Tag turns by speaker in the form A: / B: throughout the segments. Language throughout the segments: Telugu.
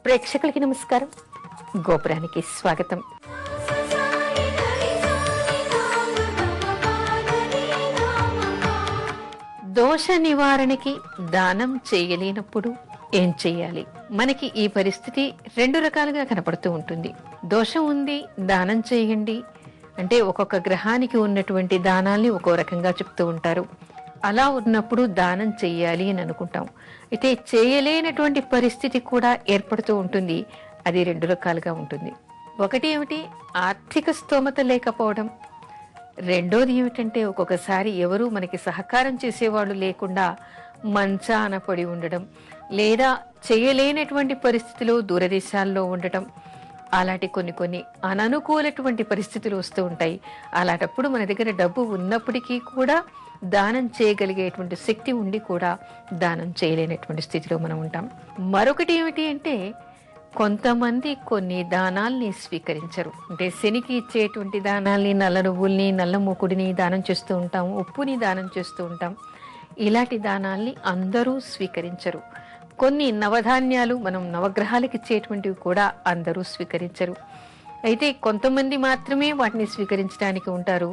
A: ప్రేక్షకులకి నమస్కారం. గోపురానికి స్వాగతం. దోష నివారణకి దానం చేయలేనప్పుడు ఏం చెయ్యాలి? మనకి ఈ పరిస్థితి రెండు రకాలుగా కనపడుతూ ఉంటుంది. దోషం ఉంది, దానం చేయండి అంటే ఒక్కొక్క గ్రహానికి ఉన్నటువంటి దానాల్ని ఒక్కో రకంగా చెప్తూ ఉంటారు. అలా ఉన్నప్పుడు దానం చెయ్యాలి అని అనుకుంటాం. అయితే చేయలేనటువంటి పరిస్థితి కూడా ఏర్పడుతూ ఉంటుంది. అది రెండు రకాలుగా ఉంటుంది. ఒకటి ఏమిటి, ఆర్థిక స్తోమత లేకపోవడం. రెండోది ఏమిటంటే ఒక్కొక్కసారి ఎవరు మనకి సహకారం చేసేవాళ్ళు లేకుండా మంచాన పడి ఉండడం, లేదా చేయలేనటువంటి పరిస్థితిలో దూరదేశాల్లో ఉండటం. అలాంటి కొన్ని అననుకూలటువంటి పరిస్థితులు వస్తూ ఉంటాయి. అలాంటప్పుడు మన దగ్గర డబ్బు ఉన్నప్పటికీ కూడా దానం చేయగలిగేటువంటి శక్తి ఉండి కూడా దానం చేయలేనటువంటి స్థితిలో మనం ఉంటాం. మరొకటి ఏమిటి అంటే కొంతమంది కొన్ని దానాల్ని స్వీకరించరు. అంటే శనికి ఇచ్చేటువంటి దానాల్ని, నల్ల నువ్వుల్ని, నల్ల మూకుడిని దానం చేస్తూ ఉంటాం, ఉప్పుని దానం చేస్తూ ఉంటాం. ఇలాంటి దానాల్ని అందరూ స్వీకరించరు. కొన్ని నవధాన్యాలు మనం నవగ్రహాలకు ఇచ్చేటువంటివి కూడా అందరూ స్వీకరించరు. అయితే కొంతమంది మాత్రమే వాటిని స్వీకరించడానికి ఉంటారు.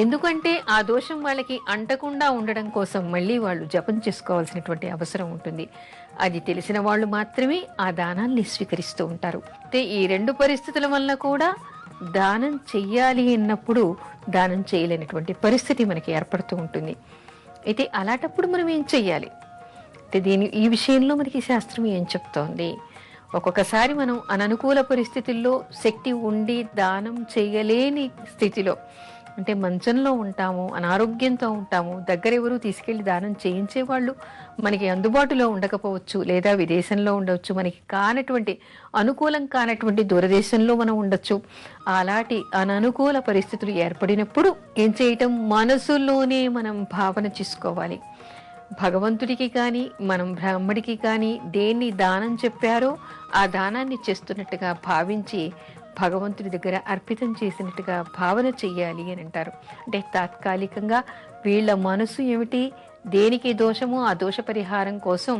A: ఎందుకంటే ఆ దోషం వాళ్ళకి అంటకుండా ఉండడం కోసం మళ్ళీ వాళ్ళు జపం చేసుకోవాల్సినటువంటి అవసరం ఉంటుంది. అది తెలిసిన వాళ్ళు మాత్రమే ఆ దానాన్ని స్వీకరిస్తూ ఉంటారు. అయితే ఈ రెండు పరిస్థితుల వల్ల కూడా దానం చెయ్యాలి అన్నప్పుడు దానం చేయలేనటువంటి పరిస్థితి మనకి ఏర్పడుతూ ఉంటుంది. అయితే అలాంటప్పుడు మనం ఏం చెయ్యాలి అంటే ఈ విషయంలో మనకి శాస్త్రం ఏం చెప్తోంది? ఒక్కొక్కసారి మనం అననుకూల పరిస్థితుల్లో శక్తి ఉండి దానం చేయలేని స్థితిలో, అంటే మంచంలో ఉంటాము, అనారోగ్యంతో ఉంటాము, దగ్గర ఎవరు తీసుకెళ్లి దానం చేయించే వాళ్ళు మనకి అందుబాటులో ఉండకపోవచ్చు, లేదా విదేశంలో ఉండవచ్చు, మనకి అనుకూలం కానటువంటి దూరదేశంలో మనం ఉండొచ్చు. అలాంటి అననుకూల పరిస్థితులు ఏర్పడినప్పుడు ఏం చేయటం? మనసులోనే మనం భావన చేసుకోవాలి. భగవంతుడికి కానీ మనం బ్రాహ్మడికి కానీ దేన్ని దానం చెప్పారో ఆ దానాన్ని చేస్తున్నట్టుగా భావించి భగవంతుడి దగ్గర అర్పితం చేసినట్టుగా భావన చెయ్యాలి అని అంటారు. అంటే తాత్కాలికంగా వీళ్ళ మనసు ఏమిటి, దేనికి దోషమో ఆ దోష పరిహారం కోసం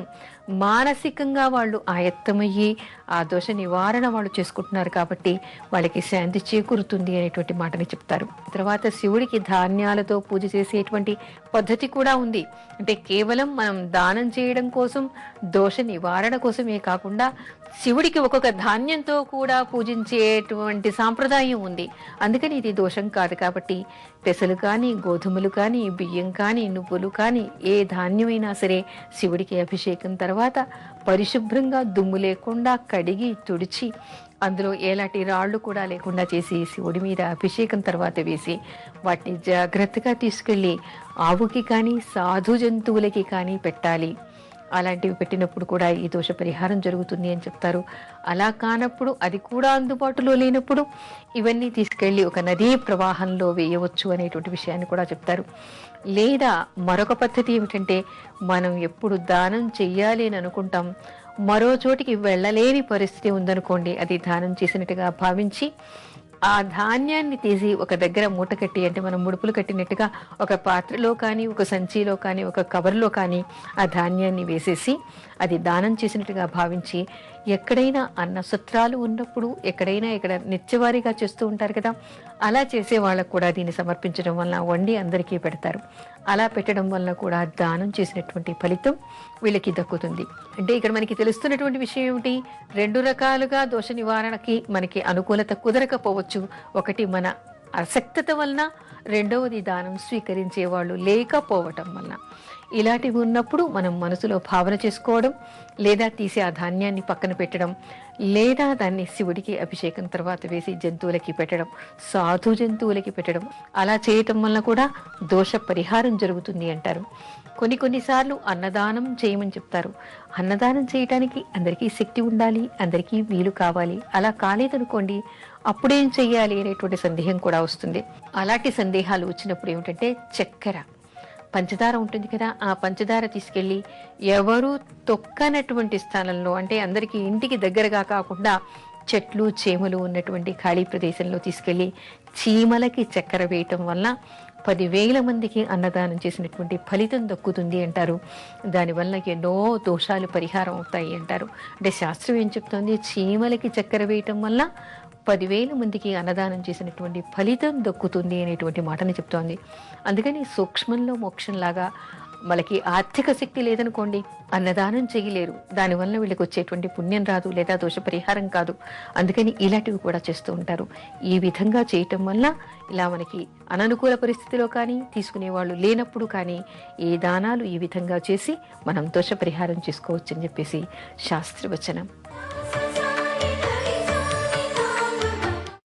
A: మానసికంగా వాళ్ళు ఆయత్తమయ్యి ఆ దోష నివారణ వాళ్ళు చేసుకుంటున్నారు కాబట్టి వాళ్ళకి శాంతి చేకూరుతుంది అనేటువంటి మాటని చెప్తారు. తర్వాత శివుడికి ధాన్యాలతో పూజ చేసేటువంటి పద్ధతి కూడా ఉంది. అంటే కేవలం మనం దానం చేయడం కోసం, దోష నివారణ కోసమే కాకుండా శివుడికి ఒక్కొక్క ధాన్యంతో కూడా పూజించేటువంటి సాంప్రదాయం ఉంది. అందుకని ఇది దోషం కాదు. కాబట్టి పెసలు కానీ, గోధుమలు కానీ, బియ్యం కానీ, నువ్వులు కానీ, ఏ ధాన్యమైనా సరే శివుడికి అభిషేకం తర్వాత పరిశుభ్రంగా దుమ్ము లేకుండా కడిగి తుడిచి అందులో ఎలాంటి రాళ్లు కూడా లేకుండా చేసి శివుడి మీద అభిషేకం తర్వాత వేసి వాటిని జాగ్రత్తగా తీసుకెళ్లి ఆవుకి కానీ సాధు జంతువులకి కానీ పెట్టాలి. అలాంటివి పెట్టినప్పుడు కూడా ఈ దోష పరిహారం జరుగుతుంది అని చెప్తారు. అలా కానప్పుడు, అది కూడా అందుబాటులో లేనప్పుడు ఇవన్నీ తీసుకెళ్లి ఒక నదీ ప్రవాహంలో వేయవచ్చు అనేటువంటి విషయాన్ని కూడా చెప్తారు. లేదా మరొక పద్ధతి ఏమిటంటే, మనం ఎప్పుడు దానం చెయ్యాలి అని అనుకుంటాం, మరో చోటికి వెళ్ళలేని పరిస్థితి ఉందనుకోండి, అది దానం చేసినట్టుగా భావించి ఆ ధాన్యాన్ని తీసి ఒక దగ్గర మూట కట్టి, అంటే మనం ముడుపులు కట్టినట్టుగా ఒక పాత్రలో కానీ, ఒక సంచిలో కానీ, ఒక కవర్లో కానీ ఆ ధాన్యాన్ని వేసేసి అది దానం చేసినట్టుగా భావించి, ఎక్కడైనా అన్న సత్రాలు ఉన్నప్పుడు ఎక్కడైనా ఇక్కడ నిత్యవారీగా చేస్తూ ఉంటారు కదా, అలా చేసే వాళ్ళకు కూడా దీన్ని సమర్పించడం వల్ల వండి అందరికీ పెడతారు. అలా పెట్టడం వల్ల కూడా దానం చేసినటువంటి ఫలితం వీళ్ళకి దక్కుతుంది. అంటే ఇక్కడ మనకి తెలుస్తున్నటువంటి విషయం ఏమిటి? రెండు రకాలుగా దోష నివారణకి మనకి అనుకూలత కుదరకపోవచ్చు. ఒకటి మన అసక్తత వలన, రెండవది దానం స్వీకరించే వాళ్ళు లేకపోవటం వలన. ఇలాంటివి ఉన్నప్పుడు మనం మనసులో భావన చేసుకోవడం, లేదా తీసి ఆ ధాన్యాన్ని పక్కన పెట్టడం, లేదా దాన్ని శివుడికి అభిషేకం తర్వాత వేసి జంతువులకి పెట్టడం, సాధు జంతువులకి పెట్టడం. అలా చేయటం వల్ల కూడా దోష పరిహారం జరుగుతుంది అంటారు. కొన్నిసార్లు అన్నదానం చేయమని చెప్తారు. అన్నదానం చేయటానికి అందరికీ శక్తి ఉండాలి, అందరికీ వీలు కావాలి. అలా కాలేదనుకోండి, అప్పుడేం చెయ్యాలి అనేటువంటి సందేహం కూడా వస్తుంది. అలాంటి సందేహాలు వచ్చినప్పుడు ఏమిటంటే, చక్కెర, పంచదార ఉంటుంది కదా, ఆ పంచదార తీసుకెళ్లి ఎవరు తొక్కనటువంటి స్థానంలో, అంటే అందరికీ ఇంటికి దగ్గరగా కాకుండా చెట్లు చేమలు ఉన్నటువంటి ఖాళీ ప్రదేశంలో తీసుకెళ్లి చీమలకి చక్కెర వేయటం వల్ల 10,000 మందికి అన్నదానం చేసినటువంటి ఫలితం దక్కుతుంది అంటారు. దానివల్ల ఎన్నో దోషాలు పరిహారం అవుతాయి అంటారు. అంటే శాస్త్రం ఏం చెప్తోంది, చీమలకి చక్కెర వేయటం వల్ల 10,000 మందికి అన్నదానం చేసినటువంటి ఫలితం దక్కుతుంది అనేటువంటి మాటని చెప్తోంది. అందుకని సూక్ష్మంలో మోక్షంలాగా వాళ్ళకి ఆర్థిక శక్తి లేదనుకోండి, అన్నదానం చేయలేరు. దానివల్ల వీళ్ళకి వచ్చేటువంటి పుణ్యం రాదు, లేదా దోష పరిహారం కాదు. అందుకని ఇలాంటివి కూడా చేస్తూ ఉంటారు. ఈ విధంగా చేయటం వల్ల ఇలా మనకి అననుకూల పరిస్థితిలో కానీ, తీసుకునే వాళ్ళు లేనప్పుడు కానీ ఈ దానాలు ఈ విధంగా చేసి మనం దోష పరిహారం చేసుకోవచ్చు అని చెప్పేసి శాస్త్రవచనం.